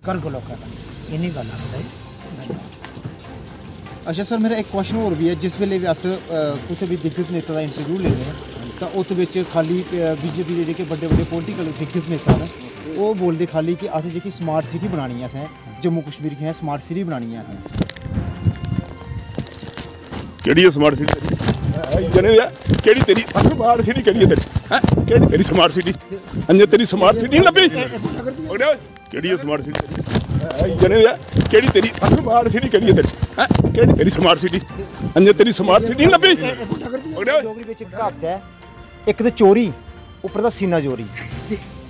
कर गो लोग इन्नी गल आखदा अच्छा सर मेरा एक क्वेश्चन और भी है जिस वेले भी अस कुछ भी दिग्गज नेता का इंटरव्यू लेने तो उस विच खाली बीजेपी के जो बड़े बड़े पोलिटिकल दिग्गज नेता ने वो बोलते खाली कि असें जी स्मार्ट सिटी बनानी है असें जम्मू कश्मीर की स्मार्ट सिटी बनानी है असें केड़ी स्मार्ट सिटी जने केड़ी तेरी स्मार्ट सिटी केड़ी है तेरी हैं केड़ी तेरी स्मार्ट सिटी अन्य तेरी स्मार्ट सिटी नहीं लभी केड़ी स्मार्ट सिटी जने केड़ी तेरी स्मार्ट सिटी केड़ी है तेरी हैं केड़ी तेरी स्मार्ट सिटी अन्य तेरी स्मार्ट सिटी नहीं लभी डोगरी विच एक कहावत है एक तो चोरी ऊपर तो सीना चोरी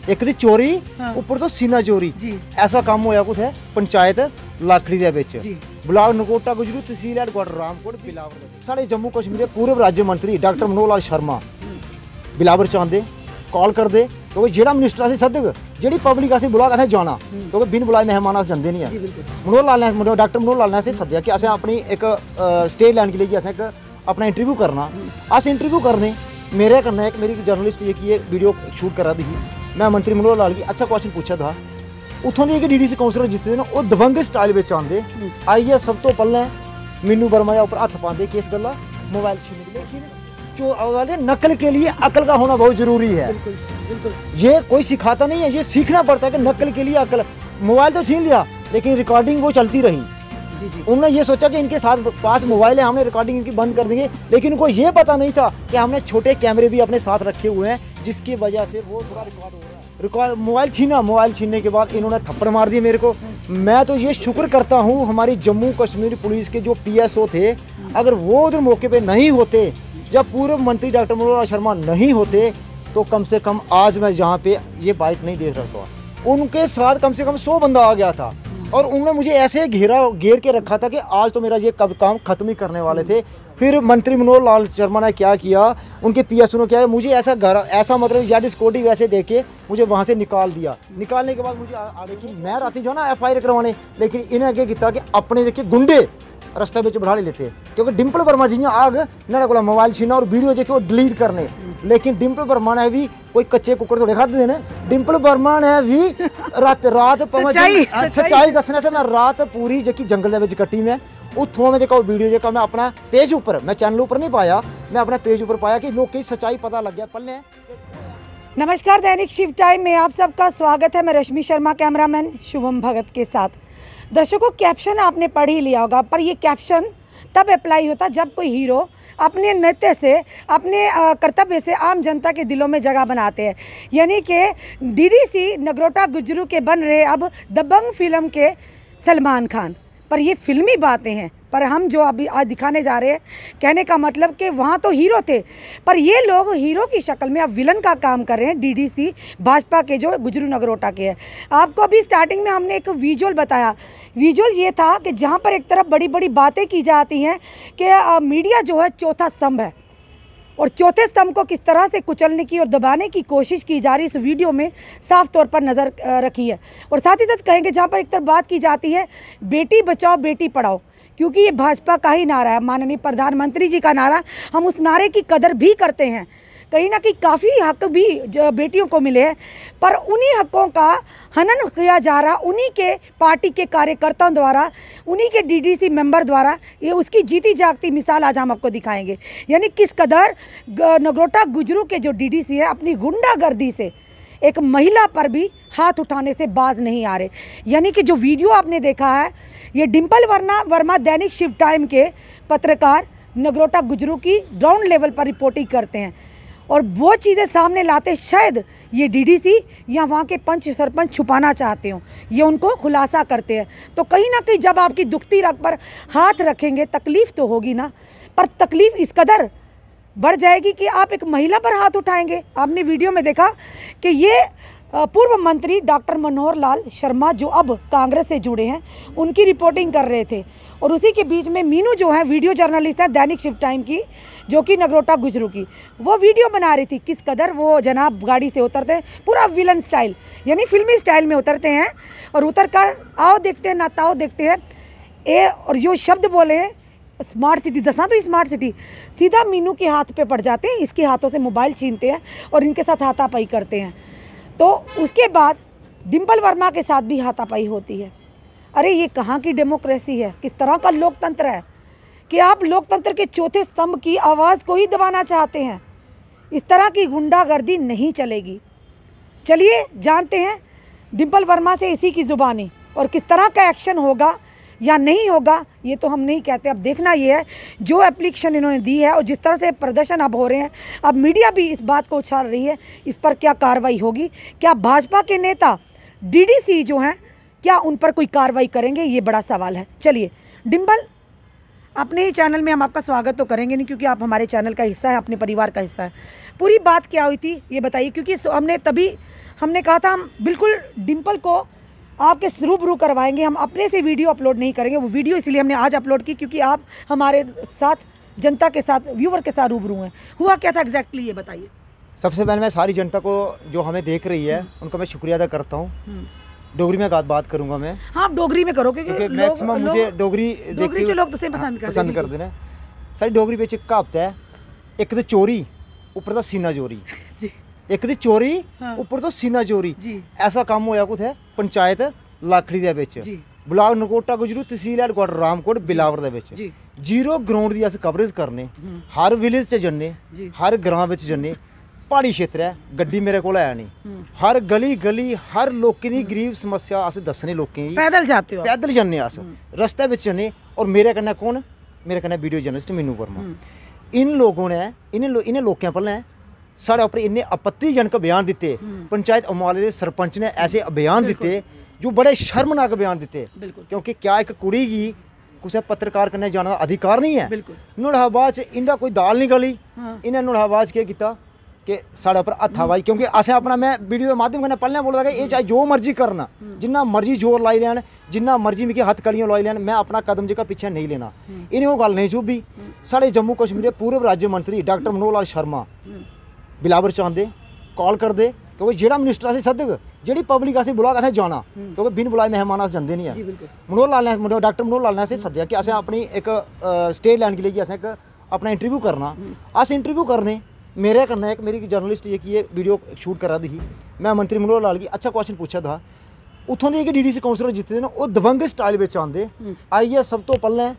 एक तो चोरी ऊपर तो सीना चोरी ऐसा काम होया कुछ है पंचायत लाखड़ी दे विच ब्लाक नकोटा गुजरू तहसील हेडक्वार्टर रामकोट बिलावर साढ़े जम्मू कश्मीर के पूर्व राज्य मंत्री डॉक्टर मनोहर लाल शर्मा बिलावर च आंदे कॉल करदे क्योंकि जेड़ा मिनिस्टर असें सदग जेड़ी पब्लिक असें बुला असें जाना क्योंकि बिन बुलाए मेहमान अस जंदे नहीं है मनोहर लाल ने डॉक्टर मनोहर लाल ने असें सद्देआ कि असें अपनी एक स्टेज लैंड के लिए असें एक अपना इंटरव्यू करना अस इंटरव्यू करने मेरे कन्नै एक मेरी जर्नलिस्ट जेह्की वीडियो शूट करा दी ही मैं मंत्री मनोहर लाल गी अच्छा क्वेश्चन पूछा था उत्थों दे डीडीसी काउंसलर जित्ते न ओह् दबंग स्टाइल बिच आंदे आइयै सब तो पैह्लें मीनू वर्मा दे उप्पर हत्थ पांदे किस गल्ला मोबाइल छीनने के लिए जो वाले नकल के लिए अकल का होना बहुत जरूरी है ये कोई सिखाता नहीं है ये सीखना पड़ता है कि नकल के लिए अकल मोबाइल तो छीन लिया लेकिन रिकॉर्डिंग वो चलती रही उन्होंने ये सोचा कि इनके साथ पास मोबाइल है हमने रिकॉर्डिंग इनकी बंद कर देंगे लेकिन उनको ये पता नहीं था कि हमने छोटे कैमरे भी अपने साथ रखे हुए हैं जिसकी वजह से वो थोड़ा रिकॉर्ड हो रहा है रिकॉर्ड मोबाइल छीनने के बाद इन्होंने थप्पड़ मार दिए मेरे को मैं तो ये शुक्र करता हूँ हमारी जम्मू कश्मीर पुलिस के जो PSO थे अगर वो उधर मौके पर नहीं होते जब पूर्व मंत्री डॉक्टर मनोहर लाल शर्मा नहीं होते तो कम से कम आज मैं यहाँ पे ये बाइट नहीं देख रहा था उनके साथ कम से कम 100 बंदा आ गया था और उन्होंने मुझे ऐसे घेर के रखा था कि आज तो मेरा ये कब काम खत्म ही करने वाले थे फिर मंत्री मनोहर लाल शर्मा ने क्या किया उनके PSO ने क्या है मुझे ऐसा मतलब यार सिक्योरिटी वैसे दे के मुझे वहाँ से निकाल दिया निकालने के बाद मुझे आगे कि मैं राती जाओ ना FIR करवाने लेकिन इन्हें अगे किया कि अपने देखिए गुंडे रस्ते में बढ़ा लेते क्योंकि डिंपल वर्मा जियां आग नाड़े को मोबाइल छीना और वीडियो जो डिलीट करने लेकिन डिंपल वर्मा ने भी कोई कच्चे कुकर थोड़े खाते ने डिंपल वर्मा ने भी रात सच्चाई दसने से मैं रात पूरी जी जंगल में कट्टी मैं उतों में जो वीडियो जो मैं अपना पेज ऊपर मैं चैनल ऊपर नहीं पाया मैं अपने पेज ऊपर पाया कि लोग की सच्चाई पता लग गया पल्ले। नमस्कार दैनिक शिव टाइम में आप सबका स्वागत है। मैं रश्मि शर्मा कैमरामैन शुभम भगत के साथ। दर्शकों कैप्शन आपने पढ़ ही लिया होगा पर ये कैप्शन तब अप्लाई होता जब कोई हीरो अपने नृत्य से अपने कर्तव्य से आम जनता के दिलों में जगह बनाते हैं यानी कि DDC नगरोटा गुजरू के बन रहे अब दबंग फिल्म के सलमान खान पर ये फिल्मी बातें हैं पर हम जो अभी आज दिखाने जा रहे हैं कहने का मतलब कि वहाँ तो हीरो थे पर ये लोग हीरो की शक्ल में अब विलन का काम कर रहे हैं। DDC भाजपा के जो गुजरू नगरोटा के हैं। आपको अभी स्टार्टिंग में हमने एक विजुअल बताया विजुअल ये था कि जहाँ पर एक तरफ बड़ी बड़ी बातें की जाती हैं कि मीडिया जो है चौथा स्तंभ है और चौथे स्तंभ को किस तरह से कुचलने की और दबाने की कोशिश की जा रही इस वीडियो में साफ तौर पर नज़र रखी है। और साथ ही साथ कहेंगे जहाँ पर एक तरफ बात की जाती है बेटी बचाओ बेटी पढ़ाओ क्योंकि ये भाजपा का ही नारा है माननीय प्रधानमंत्री जी का नारा हम उस नारे की कदर भी करते हैं। कहीं ना कहीं काफ़ी हक भी बेटियों को मिले हैं पर उन्हीं हकों का हनन किया जा रहा उन्हीं के पार्टी के कार्यकर्ताओं द्वारा उन्हीं के DDC मेंबर द्वारा ये उसकी जीती जागती मिसाल आज हम आपको दिखाएंगे। यानी किस कदर नगरोटा गुजरू के जो DDC है अपनी गुंडागर्दी से एक महिला पर भी हाथ उठाने से बाज नहीं आ रहे। यानी कि जो वीडियो आपने देखा है ये डिंपल वर्मा दैनिक शिव टाइम के पत्रकार नगरोटा गुजरू की ग्राउंड लेवल पर रिपोर्टिंग करते हैं और वो चीज़ें सामने लाते शायद ये DDC या वहाँ के पंच सरपंच छुपाना चाहते हों ये उनको खुलासा करते हैं। तो कहीं ना कहीं जब आपकी दुखती रग पर हाथ रखेंगे तकलीफ़ तो होगी ना पर तकलीफ़ इस कदर बढ़ जाएगी कि आप एक महिला पर हाथ उठाएंगे। आपने वीडियो में देखा कि ये पूर्व मंत्री डॉक्टर मनोहर लाल शर्मा जो अब कांग्रेस से जुड़े हैं उनकी रिपोर्टिंग कर रहे थे और उसी के बीच में मीनू जो है वीडियो जर्नलिस्ट है दैनिक शिव टाइम की जो कि नगरोटा गुजरू की वो वीडियो बना रही थी किस कदर वो जनाब गाड़ी से उतरते हैं पूरा विलन स्टाइल यानी फिल्मी स्टाइल में उतरते हैं और उतर कर आओ देखते हैं ना ताओ देखते हैं ए और जो शब्द बोले हैं स्मार्ट सिटी दसा तो स्मार्ट सिटी सीधा मीनू के हाथ पे पड़ जाते हैं इसके हाथों से मोबाइल छीनते हैं और इनके साथ हाथापाई करते हैं। तो उसके बाद डिम्पल वर्मा के साथ भी हाथापाई होती है। अरे ये कहाँ की डेमोक्रेसी है, किस तरह का लोकतंत्र है कि आप लोकतंत्र के चौथे स्तंभ की आवाज़ को ही दबाना चाहते हैं। इस तरह की गुंडागर्दी नहीं चलेगी। चलिए जानते हैं डिम्पल वर्मा से इसी की ज़ुबानी, और किस तरह का एक्शन होगा या नहीं होगा ये तो हम नहीं कहते। अब देखना ये है जो एप्लीकेशन इन्होंने दी है और जिस तरह से प्रदर्शन अब हो रहे हैं, अब मीडिया भी इस बात को उछाल रही है, इस पर क्या कार्रवाई होगी। क्या भाजपा के नेता डीडीसी जो हैं क्या उन पर कोई कार्रवाई करेंगे, ये बड़ा सवाल है। चलिए डिम्पल, अपने ही चैनल में हम आपका स्वागत तो करेंगे नहीं क्योंकि आप हमारे चैनल का हिस्सा है, अपने परिवार का हिस्सा है। पूरी बात क्या हुई थी ये बताइए, क्योंकि हमने कहा था हम बिल्कुल डिम्पल को आपके रूबरू करवाएंगे, हम अपने से वीडियो अपलोड नहीं करेंगे। वो वीडियो इसलिए हमने आज अपलोड की क्योंकि आप हमारे साथ, जनता के साथ, व्यूवर के साथ रूबरू हैं। हुआ क्या था एग्जैक्टली ये बताइए। सबसे पहले मैं सारी जनता को जो हमें देख रही है उनका मैं शुक्रिया अदा करता हूँ। डोगरी में बात करूँगा मैं। हाँ आप डोगरी में करो क्योंकि मैक्सिमम मुझे डोगरी लोग तो पसंद कर देना। सारी डोगरी बिच एक कहावत है, एक तो चोरी उपर तो सीना चोरी। एक तो चोरी उपर तो सीना चोरी। ऐसा काम होया कुछ है पंचायत लाखड़ी दे विच, ब्लाक नकोटा गुजरू, तहसील हेडक्वार्टर रामकोट बिलावर दे विच। जीरो ग्राउंड दी अस कवरेज करने, हर विलेज च जन्ने, हर ग्रां विच जन्ने। पहाड़ी क्षेत्र है, गड्डी मेरे कोल है नहीं, हर गली गली हर लोकें दी गरीब समस्या अस दस्सने लोकें दी। पैदल जाते हो? पैदल जन्ने अस, रस्ते विच जन्ने। और मेरे कन्नै कौन? मेरे कन्नै वीडियो जर्नलिस्ट मीनू वर्मा। इन लोगों ने इन्हें लोकें पैह्लें साढ़े उप्पर इन्ने आपत्तिजनक बयान दिते। पंचायत अमाले दे सरपंच ने ऐसे बयान दिते जो बड़े शर्मनाक बयान दिते, क्योंकि क्या एक कुड़ी गी कुसै पत्रकार कन्नै जाने दा अधिकार नहीं है। नुआढ़े बाद च इंदा कोई दाल नहीं गली। इन्हें नुआढ़े बाद केह् कीता कि साढ़े उप्पर हत्थापाई, क्योंकि असें अपना, मैं वीडियो के माध्यम कन्नै पैह्लें बोला कि एह् चाहे जो मर्जी करन, जिन्ना मर्जी जोर लाई लैन, जिन्ना मर्जी मिगी हत्थ कड़ियां लाई लैन, मैं अपना कदम जेह्का पिच्छे नहीं लेना। इन्हें ओह् गल्ल नहीं चुभी। साढ़े जम्मू कश्मीर दे पूर्व राज्य मंत्री डॉक्टर मनोहर लाल शर्मा बिलावर च आंदे, कॉल करदे, क्योंकि जेह्ड़ा मिनिस्टर असें सदग, जेह्ड़ी पब्लिक असें बुलाग असें जाना, क्योंकि बिन बुलाए मेहमान अस जंदे नहीं है। मनोहर लाल ने, डॉक्टर मनोहर लाल ने असें सद्देआ कि असें अपनी एक स्टेट लैंड के लिए असें एक अपना इंटरव्यू करना। अस इंटरव्यू करने, मेरे कन्नै एक मेरी जर्नलिस्ट जेह्की ये वीडियो शूट करा दी ही, मैं मंत्री मनोहर लाल गी अच्छा क्वेश्चन पुच्छा था। उत्थों दे डीडीसी काउंसलर जित्ते दे न, ओह् दबंग स्टाइल बिच आंदे, आइयै सब तो पैह्लें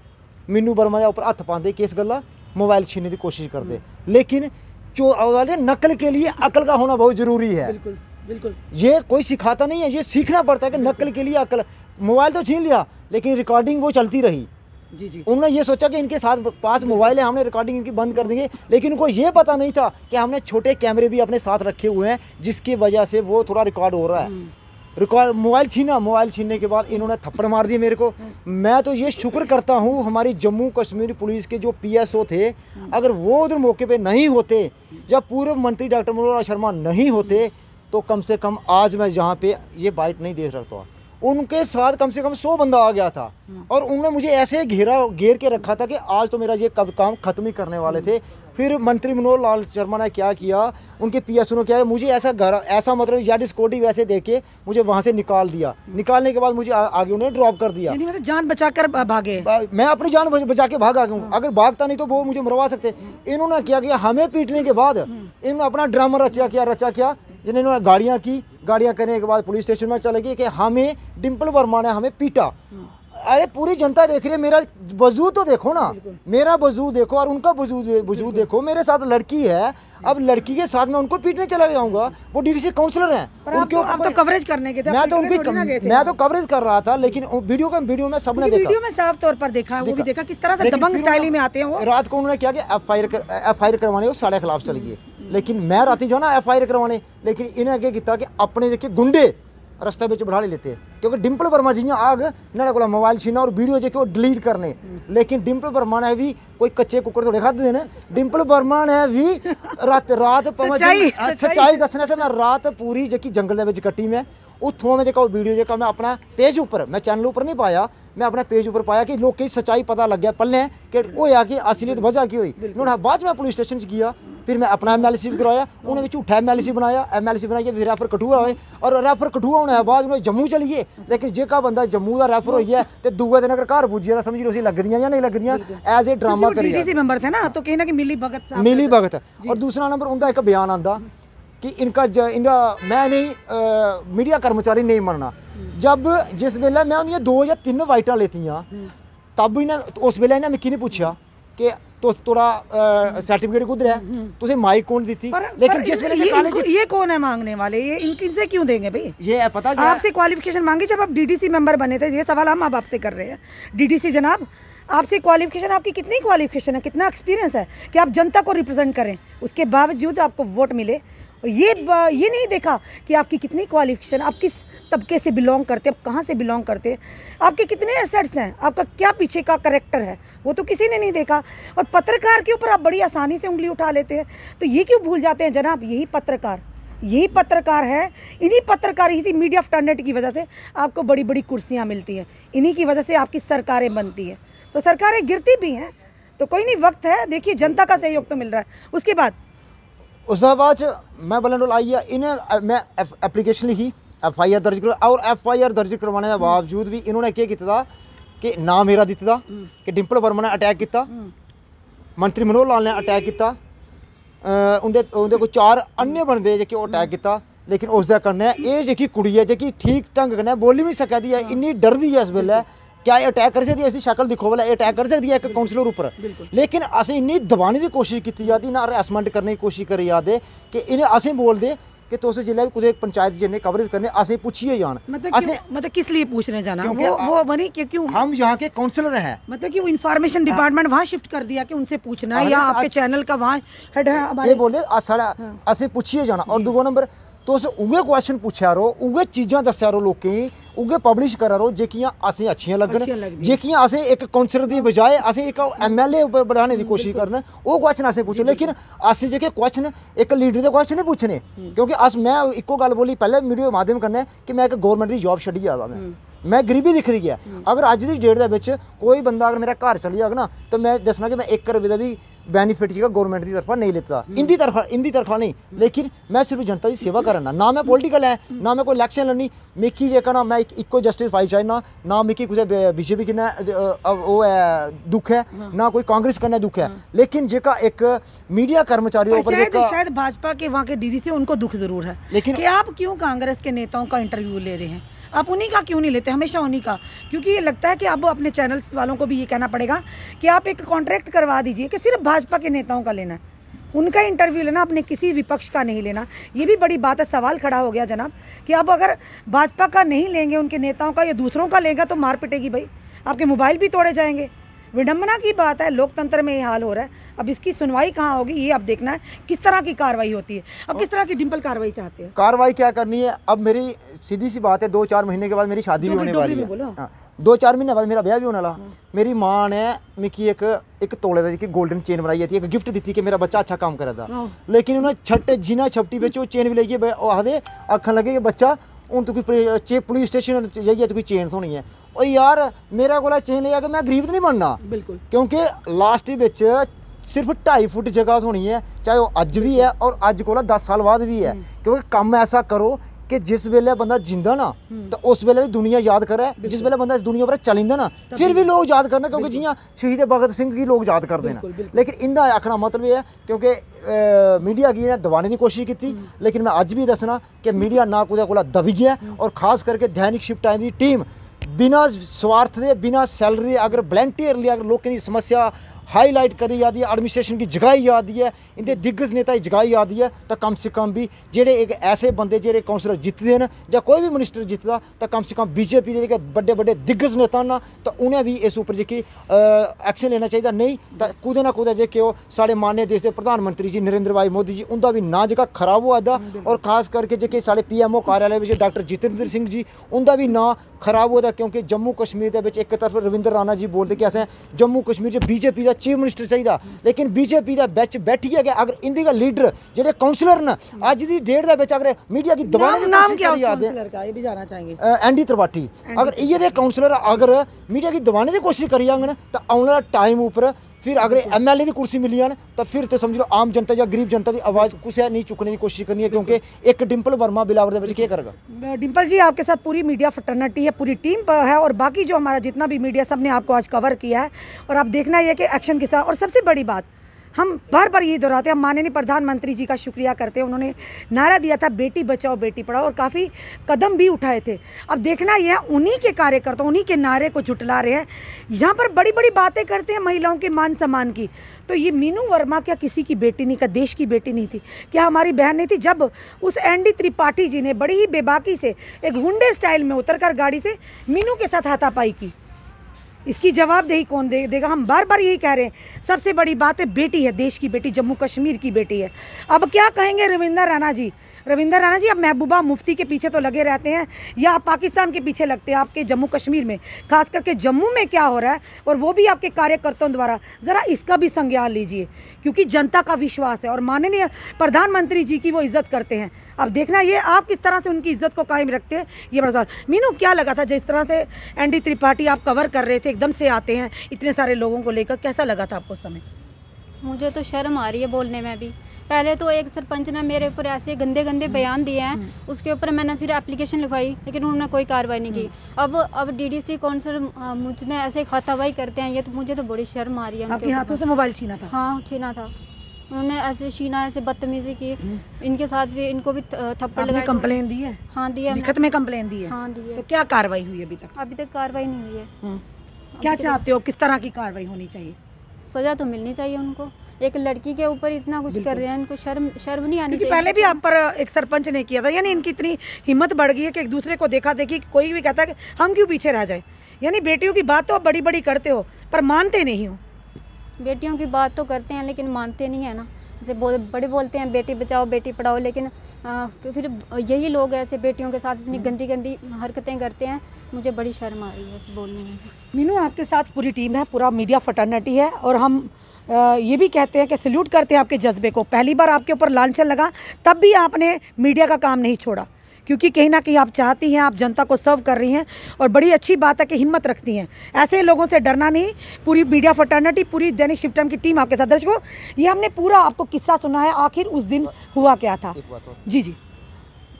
मीनू वर्मा दे उप्पर हत्थ पांदे, किस गल्ला? मोबाइल छीनने की कोशिश करते। लेकिन नकल के लिए अकल का होना बहुत जरूरी है। बिल्कुल। ये कोई सिखाता नहीं है, ये सीखना पड़ता है कि नकल के लिए अकल। मोबाइल तो छीन लिया लेकिन रिकॉर्डिंग वो चलती रही। उन्होंने ये सोचा कि इनके साथ पास मोबाइल है, हमने रिकॉर्डिंग इनकी बंद कर देंगे, लेकिन उनको ये पता नहीं था कि हमने छोटे कैमरे भी अपने साथ रखे हुए हैं, जिसकी वजह से वो थोड़ा रिकॉर्ड हो रहा है। रिकॉर्ड मोबाइल छीना, मोबाइल छीनने के बाद इन्होंने थप्पड़ मार दिए मेरे को। मैं तो ये शुक्र करता हूँ हमारी जम्मू कश्मीर पुलिस के जो PSO थे, अगर वो उधर मौके पे नहीं होते, जब पूर्व मंत्री डॉक्टर मनोहर लाल शर्मा नहीं होते, तो कम से कम आज मैं यहाँ पे ये बाइट नहीं देख सकता। उनके साथ कम से कम 100 बंदा आ गया था और उन्होंने मुझे ऐसे घेर के रखा था कि आज तो मेरा ये कब काम ख़त्म ही करने वाले थे। फिर मंत्री मनोहर लाल शर्मा ने क्या किया, उनके PSO ने क्या, मुझे ऐसा मतलब यार सिक्योरिटी वैसे देके मुझे वहाँ से निकाल दिया। निकालने के बाद मुझे आगे उन्होंने ड्रॉप कर दिया। मतलब जान बचाकर भागे? मैं अपनी जान बचा के भाग आ गया हूँ। अगर भागता नहीं तो वो मुझे मरवा सकते। इन्होंने क्या किया, हमें पीटने के बाद इन्होंने अपना ड्रामा रचा क्या जिन्होंने गाड़ियाँ करने के बाद पुलिस स्टेशन में चले गए कि हमें डिम्पल वर्मा ने हमें पीटा। अरे पूरी जनता देख रही है, मेरा वजूद तो देखो ना, मेरा वजूद देखो और उनका वजूद देखो। मेरे साथ लड़की है, अब लड़की के साथ मैं उनको पीटने चला जाऊंगा। वो डीडीसी काउंसलर हैं, उनके आप तो कवरेज करने के थे। मैं तो कवरेज कर रहा था, लेकिन वीडियो में सबने देखा, वीडियो में साफ तौर पर देखा, वो भी देखा किस तरह से दबंग स्टाइल में आते हैं वो। रात को उन्होंने क्या किया, FIR करवाने, वो साढ़े खिलाफ चल गए। लेकिन मैं राती जाना FIR करवाने, लेकिन इन्हें क्या किया कि अपने देखिए गुंडे रस्ते बिच बढ़ा लेते हैं, क्योंकि डिम्पल वर्मा जियां आग इन्होंने को मोबाइल छीना और वीडियो जो डिलीट करने। लेकिन डिम्पल वर्मा ने भी कोई कच्चे कुकर थोड़े खाते ने। डिम्पल वर्मा ने भी रात सच्चाई दसने से मैं रात पूरी जी जंगल के कट्टी में उतों में जो वीडियो जो मैं अपना पेज उपर, मैं चैनल उपर नहीं पाया, मैं अपने पेज उपर पाया कि लोग सच्चाई पता लग गया पल्ले कि होया कि असलियत वजह की हुई। नुआढ़े बाद मैं पुलिस स्टेशन गया, फिर मैं अपना MLC भी करवाया, उन्हें भी झूठा MLC बनाइए, फिर रैफर कठुआ होए और रैफर कठुआ होने के बाद उन्हें जम्मू चलिए। लेकिन जेका बंदा जम्मू का रैफर होई है तो दूए दिन अगर घर पुज्जी तो समझी उसी लग रही या नहीं लग रही, एज ए ड्रामा करिए। मेंबर थे ना, तो कहीं ना कि मिली भगत और दूसरा नंबर उनका एक बयान आंदा कि इनका मैं नहीं मीडिया कर्मचारी नहीं मनना। जब जिस वेले मैं उन्हें 2 या 3 वाइटा लेतियां तब इन्हें उस वेले इन्हें मिकी नहीं पूछा कि थोड़ा सर्टिफिकेट कुधर है, तुझे माइक कौन दी थी। लेकिन जिस वेले ये कौन है मांगने वाले, ये इनसे क्यों देंगे भाई? ये है पता क्या आपसे क्वालिफिकेशन मांगी जब आप डीडीसी मेंबर बने थे। ये सवाल हम अब आपसे कर रहे हैं। डीडीसी जनाब, आपसे क्वालिफिकेशन, आपकी कितनी क्वालिफिकेशन है, कितना एक्सपीरियंस है कि आप जनता को रिप्रेजेंट करें, उसके बावजूद आपको वोट मिले। ये नहीं देखा कि आपकी कितनी क्वालिफिकेशन, आप किस तबके से बिलोंग करते हैं, आप कहाँ से बिलोंग करते हैं, आपके कितने एसेट्स हैं, आपका क्या पीछे का करैक्टर है, वो तो किसी ने नहीं देखा। और पत्रकार के ऊपर आप बड़ी आसानी से उंगली उठा लेते हैं। तो ये क्यों भूल जाते हैं जनाब, यही पत्रकार है। इन्हीं पत्रकार, इसी मीडिया फ्टर्नेट की वजह से आपको बड़ी बड़ी कुर्सियाँ मिलती हैं, इन्हीं की वजह से आपकी सरकारें बनती हैं। तो सरकारें गिरती भी हैं। तो कोई नहीं, वक्त है, देखिए जनता का सहयोग तो मिल रहा है। उसके बाद मैं बलन आई है इन्हें, मैं एप्लीकेशन लिखी, FIR दर्ज करो, और FIR दर्ज करवाने के बावजूद भी इन्होंने क्या किया कि ना मेरा दिता कि डिंपल वर्मा ने अटैक किया, मंत्री मनोहर लाल ने अटैक किया, उनके कोई 4 अन्य बंदे जो अटैक किया। लेकिन उसका कन्नै ये जी कुड़ी है जी ठीक ढंग कन्नै बोली नहीं सका दी है, इन्नी डरदी है इस वेले क्या ये अटैक कर सकती है, ऐसी शक्ल दिखो वाला अटैक कर सकती है एक काउंसलर ऊपर। लेकिन असें इन्नी दबाने की कोशिश की जाती ना, हरासमेंट करने की कोशिश करी जाते कि इन्हें असें बोल दे कि तुस जिल्लै भी कुछ पंचायत जिन्हें कवरेज करने असें पूछिए जान। मतलब किस लिए पूछने जाना, वो बनी कि क्यों हम यहाँ के काउंसलर हैं, मतलब कि वो इंफॉर्मेशन डिपार्टमेंट वहाँ शिफ्ट कर दिया कि उनसे पूछना है, या आपके चैनल का वहाँ हेड है हमारे, ये बोले साढ़ा असें पूछिए जाना। और दूसरा नंबर तुस उगे क्वेश्चन पूछा रो, उगे चीज़ां दस्या रो लोकें, उगे पब्लिश करा रो जेकियां असें अच्छियां लगन, जेकियां असें एक काउंसलर दी बजाय असें एक MLA बढ़ाने की कोशिश करना, वो क्वेश्चन असें पूछो। लेकिन असें जेके क्वेश्चन एक लीडर दे क्वेश्चन नहीं पूछने, क्योंकि मैं इक्को गल बोली पहले मीडिया माध्यम कन्नै कि मैं एक गौरमेंट दी जॉब छड्डी आदा, मैं गरीबी दिख रही है। अगर अज की डेट दे विच कोई बंदा अगर मेरा घर चली जाग ना, तो मैं दसना कि मैं 1 रुपये का भी बेनीफिट जो गौरमेंट की तरफा नहीं लेता, इंदी तरफा नहीं। लेकिन मैं सिर्फ जनता की सेवा करना, ना मैं पोलिटिकल है, ना मैं कोई इलैक्शन लड़नी। मिकी जेका ना मैं इक्को जस्टिफाई चाहना, ना मिकी कुछ BJP कन्नै वो है दुख है, ना कोई कांग्रेस कन्नै दुख है। लेकिन जेका एक मीडिया कर्मचारी शायद भाजपा के वहाँ के DDC उनको दुख जरूर है, लेकिन कि आप क्यों कांग्रेस के नेताओं का इंटरव्यू ले रहे हैं, आप उन्हीं का क्यों नहीं लेते, हमेशा उन्हीं का। क्योंकि ये लगता है कि अब अपने चैनल्स वालों को भी ये कहना पड़ेगा कि आप एक कॉन्ट्रैक्ट करवा दीजिए कि सिर्फ भाजपा के नेताओं का लेना है, उनका इंटरव्यू लेना, अपने किसी विपक्ष का नहीं लेना। ये भी बड़ी बात है। सवाल खड़ा हो गया जनाब कि अब अगर भाजपा का नहीं लेंगे, उनके नेताओं का या दूसरों का लेगा तो मार पिटेगी भाई, आपके मोबाइल भी तोड़े जाएंगे। विडम्बना की बात है, लोकतंत्र में ये हाल हो रहा है। अब इसकी सुनवाई कहाँ होगी, ये अब देखना है किस तरह की कार्रवाई होती है। अब किस तरह की डिंपल कार्रवाई चाहते हैं, कार्रवाई क्या करनी है। अब मेरी सीधी सी बात है, 2-4 महीने के बाद मेरी शादी भी होने वाली है, 2-4 महीने बाद मेरा ब्याह भी होने वाला। मेरी माँ ने मिकी एक तोले की गोल्डन चेन बनाई थी, एक गिफ्ट दी थी कि मेरा बच्चा अच्छा काम करा था। लेकिन उन्हें छट्टे जिना छपटी बिच चेन भी लेइयै आखदे आखन लगे कि बच्चा हूँ तू पुलिस स्टेशन जाइए तुकी चेन थोनी है। और यार मेरा कोला चेन ले आके मैं गरीब नहीं बनना, बिल्कुल, क्योंकि लास्ट बिच सिर्फ 2.5 फुट जगह थोनी है, चाहे वो अज भी है और अज कोला 10 साल बाद भी है। क्योंकि काम ऐसा करो कि जिस वेले बंदा जिंदा ना तो उस वेले भी दुनिया याद करे, जिस वेले बंदा इस दुनिया पर चलिंदा ना फिर भी लोग याद करना, क्योंकि जियां शहीद भगत सिंह की लोग याद करते हैं। लेकिन इंदा आखना मतलब ये है क्योंकि मीडिया की ने दबाने की कोशिश की, लेकिन मैं अज भी दसना कि मीडिया ना कुदै कोला दबी गया। और खास करके दैनिक शिफ्ट टाइम की टीम बिना स्वार्थ दे, बिना सैलरी, अगर वलंटियरली अगर लोगों की समस्या हाईलाइट करी जाती है, एडमिनिस्ट्रेशन की जगाई जाती है, इनके दिग्गज नेता की जगाई जाती है, तो कम से कम भी जेडे एक ऐसे बंदे जेडे काउंसलर जितते हैं या कोई भी मिनिस्टर जितदा, तो कम से कम BJP के जो बड़े बड़े दिग्गज नेता ना तो उन्हें भी इस उपर जी एक्शन लेना चाहिए। नहीं तो कुदै ना कुदै जे साढ़े माननीय देश के प्रधानमंत्री जी नरेंद्र भाई मोदी जी उनका भी ना जगह खराब हुआ दा, और खास करके जे साढ़े PMO कार्यालय में डॉक्टर जितेंद्र सिंह जी उनका भी ना खराब हुआ था। क्योंकि जम्मू कश्मीर के एक तरफ रविंद्र राणा जी बोलते कि असें जम्मू कश्मीर BJP का चीफ मिनिस्टर चाहिए, लेकिन BJP का बिच बैठी है। अगर इंडी का लीडर जेडे काउंसलर न अज की डेट के अगर मीडिया की दबाने की कोशिश करी जाते ND त्रिपाठी, अगर ये काउंसलर अगर मीडिया की दबाने की कोशिश करी जांगे तो आने वाला टाइम उपर फिर अगर MLA की कुर्सी मिली जान तो फिर तो समझ लो आम जनता या गरीब जनता की आवाज़ कुछ नहीं चुकने की कोशिश करनी है। क्योंकि एक डिंपल वर्मा बिलावर के क्या करेगा। डिंपल जी आपके साथ पूरी मीडिया फ्रेटर्निटी है, पूरी टीम है, और बाकी जो हमारा जितना भी मीडिया सब ने आपको आज कवर किया है, और आप देखना ये कि एक्शन के साथ। और सबसे बड़ी बात, हम बार बार यही दोहराते हैं, हम माननीय प्रधानमंत्री जी का शुक्रिया करते हैं। उन्होंने नारा दिया था बेटी बचाओ बेटी पढ़ाओ और काफ़ी कदम भी उठाए थे। अब देखना यह है उन्हीं के कार्यकर्ता उन्हीं के नारे को झुटला रहे हैं, यहाँ पर बड़ी बड़ी बातें करते हैं महिलाओं के मान सम्मान की। तो ये मीनू वर्मा क्या किसी की बेटी नहीं, क्या देश की बेटी नहीं थी, क्या हमारी बहन नहीं थी? जब उस एनडी त्रिपाठी जी ने बड़ी ही बेबाकी से एक हुंडे स्टाइल में उतरकर गाड़ी से मीनू के साथ हाथापाई की, इसकी जवाबदेही कौन देगा? हम बार बार यही कह रहे हैं, सबसे बड़ी बात है बेटी है, देश की बेटी, जम्मू कश्मीर की बेटी है। अब क्या कहेंगे रविंदर राणा जी? रविंदर राणा जी, अब महबूबा मुफ्ती के पीछे तो लगे रहते हैं या आप पाकिस्तान के पीछे लगते हैं? आपके जम्मू कश्मीर में, खास करके जम्मू में क्या हो रहा है और वो भी आपके कार्यकर्ताओं द्वारा, ज़रा इसका भी संज्ञान लीजिए, क्योंकि जनता का विश्वास है और माननीय प्रधानमंत्री जी की वो इज्जत करते हैं। अब देखना ये आप किस तरह से उनकी इज्जत को कायम रखते हैं, ये बड़ा सवाल। मीनू, क्या लगा था जिस तरह से एनडी त्रिपाठी आप कवर कर रहे थे, एकदम से आते हैं इतने सारे लोगों को लेकर, कैसा लगा था आपको उस समय? मुझे तो शर्म आ रही है बोलने में भी। पहले तो एक सरपंच ने मेरे ऊपर ऐसे गंदे गंदे बयान दिए हैं, उसके ऊपर मैंने फिर एप्लीकेशन लिखवाई, लेकिन उन्होंने कोई कार्रवाई नहीं की। अब डीडीसी काउंसिलर मुझ में ऐसे खातावाही करते हैं, ये तो मुझे तो बड़ी शर्म आ रही है। आपके हाथों से मोबाइल छीना था? हाँ, छीना था। उन्होंने ऐसे छीना, ऐसे बदतमीजी की। इनके साथ भी, इनको भी थप्पड़ लगाए। कंप्लेन दी है? हाँ, दी है। लिखित में कंप्लेन दी है? हाँ, दी है। तो क्या कार्रवाई हुई अभी तक? अभी तक कार्रवाई नहीं हुई है। क्या चाहते हो, किस तरह की कार्रवाई होनी चाहिए? सजा तो मिलनी चाहिए उनको। एक लड़की के ऊपर इतना कुछ कर रहे हैं, इनको शर्म नहीं आनी चाहिए। पहले भी आप पर एक सरपंच ने किया था, यानी इनकी इतनी हिम्मत बढ़ गई है कि एक दूसरे को देखा देखी कोई भी कहता है कि हम क्यों पीछे रह जाए। यानी बेटियों की बात तो आप बड़ी बड़ी करते हो पर मानते नहीं हो। बेटियों की बात तो करते हैं लेकिन मानते नहीं है ना। जैसे बड़े बोलते हैं बेटी बचाओ बेटी पढ़ाओ, लेकिन फिर यही लोग ऐसे बेटियों के साथ इतनी गंदी गंदी हरकतें करते हैं। मुझे बड़ी शर्म आ रही है इस बोलने में। मीनू, आपके साथ पूरी टीम है, पूरा मीडिया फटर्निटी है और हम ये भी कहते हैं कि सैल्यूट करते हैं आपके जज्बे को। पहली बार आपके ऊपर लांछन लगा तब भी आपने मीडिया का काम नहीं छोड़ा, क्योंकि कहीं ना कहीं आप चाहती हैं, आप जनता को सर्व कर रही हैं और बड़ी अच्छी बात है कि हिम्मत रखती हैं। ऐसे लोगों से डरना नहीं। पूरी मीडिया फटर्निटी, पूरी दैनिक शिफ्ट टाइम की टीम आपके साथ। दर्शकों, ये हमने पूरा आपको किस्सा सुना है, आखिर उस दिन हुआ क्या था? जी जी,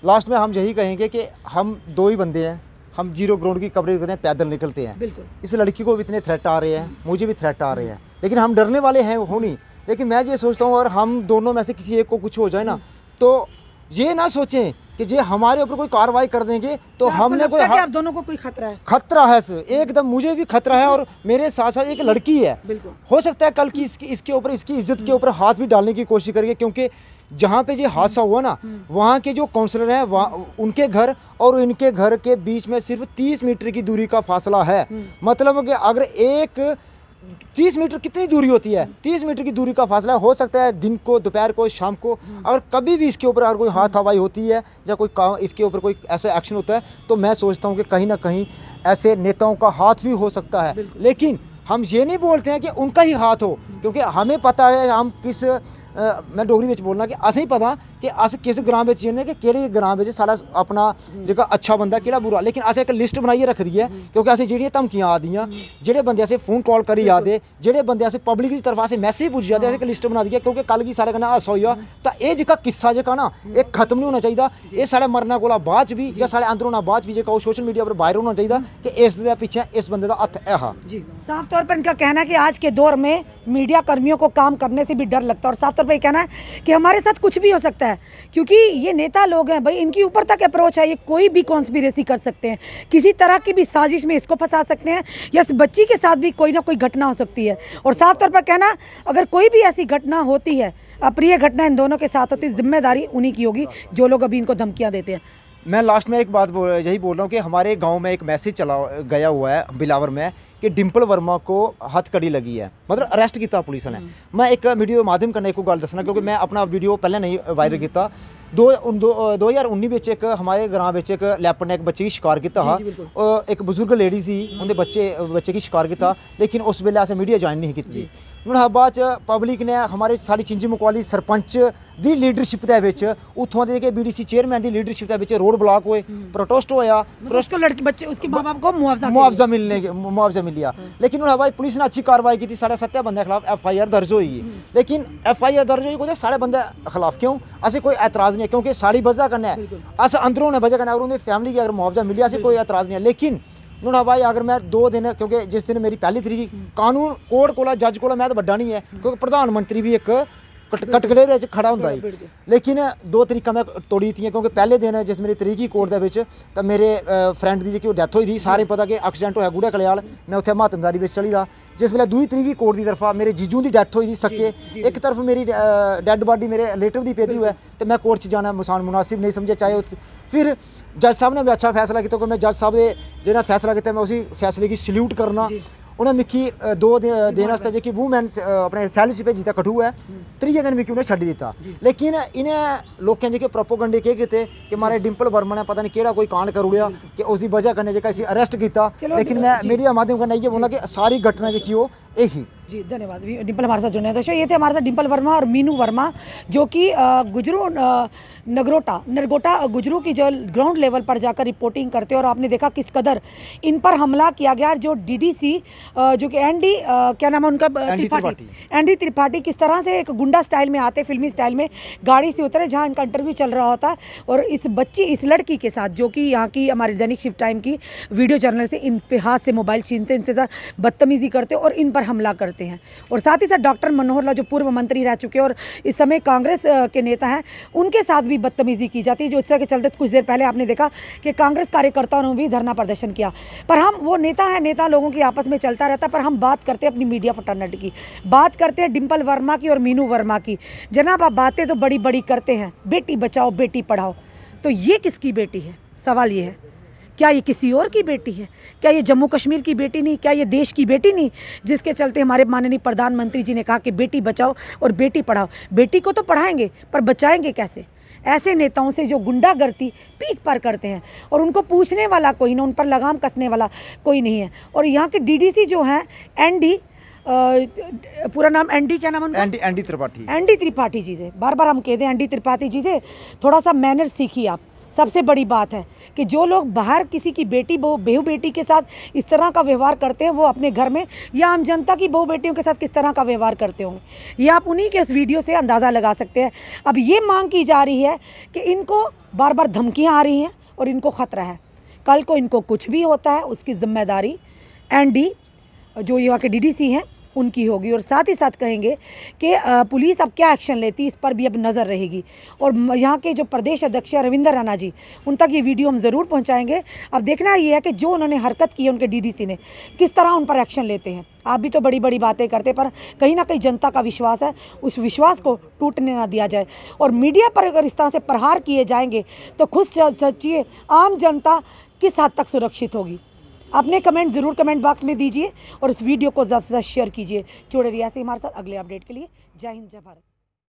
लास्ट में हम यही कहेंगे कि हम दो ही बंदे हैं, हम जीरो ग्राउंड की कवरेज करते हैं, पैदल निकलते हैं। बिल्कुल। इस लड़की को भी इतने थ्रेट आ रहे हैं, मुझे भी थ्रेट आ रहे हैं, लेकिन हम डरने वाले हैं हो नहीं। लेकिन मैं ये सोचता हूँ अगर हम दोनों में से किसी एक को कुछ हो जाए ना, तो ये ना सोचें कि जे हमारे ऊपर कोई कार्रवाई कर देंगे तो हमने कोई आप दोनों को कोई खतरा है? खतरा है सर, एकदम मुझे भी खतरा है और मेरे साथ साथ एक लड़की है। बिल्कुल। हो सकता है कल की इसके ऊपर, इसकी इज्जत के ऊपर हाथ भी डालने की कोशिश करेंगे, क्योंकि जहाँ पे ये हादसा हुआ ना, वहाँ के जो काउंसलर हैं, वहाँ उनके घर और इनके घर के बीच में सिर्फ 30 मीटर की दूरी का फासला है। मतलब कि अगर एक 30 मीटर कितनी दूरी होती है? 30 मीटर की दूरी का फासला हो सकता है दिन को, दोपहर को, शाम को। अगर कभी भी इसके ऊपर अगर कोई हाथ हवाई होती है या कोई इसके ऊपर कोई ऐसा एक्शन होता है, तो मैं सोचता हूँ कि कहीं ना कहीं ऐसे नेताओं का हाथ भी हो सकता है। लेकिन हम ये नहीं बोलते हैं कि उनका ही हाथ हो, क्योंकि हमें पता है हम किस मैं डोगरी में बोलना कि असें ही पता कि अस किस ग्रां में जन्ने कि केड़े ग्रां में साढ़ा अपना जेह्का अच्छा बंदा केड़ा बुरा। लेकिन असें एक लिस्ट बनाइयै रखी दी है, क्योंकि असें जेह्ड़ियां धमकियां आ दियां, जेह्ड़े बंदे असें फोन कॉल करी जा दे, जेह्ड़े बंदे असें पब्लिक दी तरफा असें मैसेज पुज्जी जा दे, असें एक लिस्ट बना दी है। क्योंकि कल गी साढ़े कन्नै हादसा होया तां एह् जेह्का किस्सा जेह्का ना एह् खत्म नहीं होना चाहिदा। एह् साढ़े मरने कोला बाद च भी जां साढ़े अंदर होना बाद च भी जेह्का ओह् सोशल मीडिया पर वायरल होना चाहिदा कि इस दे पिच्छे इस बंदे दा हत्थ है। जी, साफ तौर पर इनका कहना है कि आज के दौर में मीडिया कर्मियों को काम करने से भी डर लगता है और साफ तौर पर ये कहना है कि हमारे साथ कुछ भी हो सकता है, क्योंकि ये नेता लोग हैं भाई, इनकी ऊपर तक अप्रोच है, ये कोई भी कॉन्स्पिरेसी कर सकते हैं, किसी तरह की भी साजिश में इसको फंसा सकते हैं या इस बच्ची के साथ भी कोई ना कोई घटना हो सकती है। और साफ तौर पर कहना, अगर कोई भी ऐसी घटना होती है, अप्रिय घटना इन दोनों के साथ होती है, जिम्मेदारी उन्हीं की होगी जो लोग अभी इनको धमकियाँ देते हैं। मैं लास्ट में एक बात यही बोल रहा हूँ कि हमारे गांव में एक मैसेज चला गया हुआ है बिलावर में कि डिंपल वर्मा को हथकड़ी लगी है, मतलब अरेस्ट किया पुलिस ने। मैं एक वीडियो माध्यम कन्नै एक गल दसना, क्योंकि मैं अपना वीडियो पहले नहीं वायरल किया। 2019 ਵਿੱਚ एक हमारे ग्रां ਵਿੱਚ एक लैपर ने एक बच्चे की शिकार किया हा। एक बुजुर्ग लेडी सी, उनके बच्चे की शिकार किया, लेकिन उस वेले असें मीडिया ज्वाइन नहीं की। हूँ बाद च पब्लिक ने हमारे सारी चिंजी मुकवाली सरपंच दी लीडरशिप दे विच, उत्थों दे के BDC चेयरमैन दी लीडरशिप दे विच रोड ब्लॉक होए, प्रोटेस्ट होया, उसको लड़की बच्चे उसके माँ बाप को मुआवजा मिल गया। लेकिन हूँ भाई पुलिस ने अच्छी कार्रवाई की, साढ़े 7 बंदे खिलाफ FIR दर्ज हुई। लेकिन FIR दर्ज हुई को साढ़े बंदे खिलाफ क्यों? असें कोई एतराज़ नहीं है, क्योंकि साड़ी वजह कन्नै अस अंदरों ने वजह कन्नै अगर उन्हें फैमिली की अगर मुआवजा मिले असें कोई एतराज़ नहीं है। लेकिन नुना भाई अगर मैं 2 दिन क्योंकि जिस दिन मेरी पहली तरीक कानून कोर्ट कोला जज कोला मैं तो बड्डा नहीं है क्योंकि प्रधानमंत्री भी एक कटघरे खड़ा होंदा है लेकिन 2 तरीका मैं तोड़ी दित्तियां क्योंकि पहले दिन जिस मेरी तरीक ही कोर्ट दे विच तां मेरे फ्रेंड दी जेह्की डेथ होई थी सारे पता कि एक्सीडेंट होया गुड़ा कलयाल मैं उत्थे महात्मदारी विच चली दा जिस वेले 2 तरीक ही कोर्ट दी तरफा मेरे जीजू दी डेथ होई थी सक्के एक तरफ मेरी डेड बॉडी मेरे रिलेटिव दी पेदी हुआ तो मैं कोर्ट च जाना मुनासिब नहीं समझे चाहे फिर जज साहब ने भी अच्छा फैसला किया क्योंकि मैं जज साहब ने जिन्हें फैसला किया मैं उसी फैसले की सल्यूट करना उन्हें मिकी 2 दिन आस्ते जेह्की वूमैन अपने सैल च भेजी दित्ता कठुआ 3 दिन मिकी उन्हें छड्डी दित्ता लेकिन इन्हें लोकें जेह्के प्रोपोगंडे केह् कीते कि मारे डिंपल वर्मा ने पता नहीं केह्ड़ा कोई कांड करी ओड़ेआ कि उसकी वजह कन्नै जेह्का इसी अरेस्ट कीता लेकिन मैं मीडिया माध्यम कन्नै इयै बोलना कि सारी घटना जेह्की ओह् यही जी धन्यवाद डिंपल हमारे साथ जुड़ने हैं। दोस्तों ये थे हमारे साथ डिंपल वर्मा और मीनू वर्मा जो कि गुजरू नरगोटा गुजरू की जो ग्राउंड लेवल पर जाकर रिपोर्टिंग करते हैं और आपने देखा किस कदर इन पर हमला किया गया। जो डीडीसी जो कि एनडी क्या नाम है उनका एनडी त्रिपाठी किस तरह से एक गुंडा स्टाइल में आते फिल्मी स्टाइल में गाड़ी से उतरे जहाँ इनका इंटरव्यू चल रहा होता है और इस लड़की के साथ जो कि यहाँ की हमारी दैनिक शिफ्ट टाइम की वीडियो जर्नल से इन पे हाथ से मोबाइल छीनते इनसे बदतमीजी करते और इन पर हमला करते हैं। और साथ ही साथ डॉक्टर मनोहर लाल जो पूर्व मंत्री रह चुके हैं और इस समय कांग्रेस के नेता हैं उनके साथ भी बदतमीजी की जाती है। जो इस तरह के चलते कुछ देर पहले आपने देखा कि कांग्रेस कार्यकर्ताओं ने भी धरना प्रदर्शन किया। पर हम वो नेता लोगों की आपस में चलता रहता है पर हम बात करते हैं अपनी मीडिया फटर्निटी की, बात करते हैं डिंपल वर्मा की और मीनू वर्मा की। जनाब आप बातें तो बड़ी बड़ी करते हैं, बेटी बचाओ बेटी पढ़ाओ, तो ये किसकी बेटी है? सवाल ये है क्या ये किसी और की बेटी है? क्या ये जम्मू कश्मीर की बेटी नहीं? क्या ये देश की बेटी नहीं? जिसके चलते हमारे माननीय प्रधानमंत्री जी ने कहा कि बेटी बचाओ और बेटी पढ़ाओ। बेटी को तो पढ़ाएंगे पर बचाएंगे कैसे? ऐसे नेताओं से जो गुंडागर्दी पीक पर करते हैं और उनको पूछने वाला कोई ना, उन पर लगाम कसने वाला कोई नहीं है। और यहाँ के डीडीसी जो हैं एनडी पूरा नाम एनडी क्या नाम उनका? एनडी त्रिपाठी जी से बार बार हम कहते हैं एनडी त्रिपाठी जी से थोड़ा सा मैनर सीखिए आप। सबसे बड़ी बात है कि जो लोग बाहर किसी की बेटी बहू बेटी के साथ इस तरह का व्यवहार करते हैं वो अपने घर में या आम जनता की बहू बेटियों के साथ किस तरह का व्यवहार करते होंगे ये आप उन्हीं के इस वीडियो से अंदाज़ा लगा सकते हैं। अब ये मांग की जा रही है कि इनको बार बार धमकियाँ आ रही हैं और इनको ख़तरा है कल को इनको कुछ भी होता है उसकी जिम्मेदारी एनडी जो यहाँ के डीडीसी हैं उनकी होगी। और साथ ही साथ कहेंगे कि पुलिस अब क्या एक्शन लेती इस पर भी अब नज़र रहेगी। और यहाँ के जो प्रदेश अध्यक्ष रविंदर राणा जी उन तक ये वीडियो हम ज़रूर पहुँचाएंगे। अब देखना ये है कि जो उन्होंने हरकत की है उनके डीडीसी ने किस तरह उन पर एक्शन लेते हैं। आप भी तो बड़ी बड़ी बातें करते पर कहीं ना कहीं जनता का विश्वास है, उस विश्वास को टूटने ना दिया जाए। और मीडिया पर अगर इस तरह से प्रहार किए जाएंगे तो खुद सोचिए आम जनता किस हद तक सुरक्षित होगी। अपने कमेंट ज़रूर कमेंट बॉक्स में दीजिए और इस वीडियो को ज़्यादा से ज़्यादा शेयर कीजिए। जुड़े रहिए ऐसे हमारे साथ अगले अपडेट के लिए। जय हिंद जय भारत।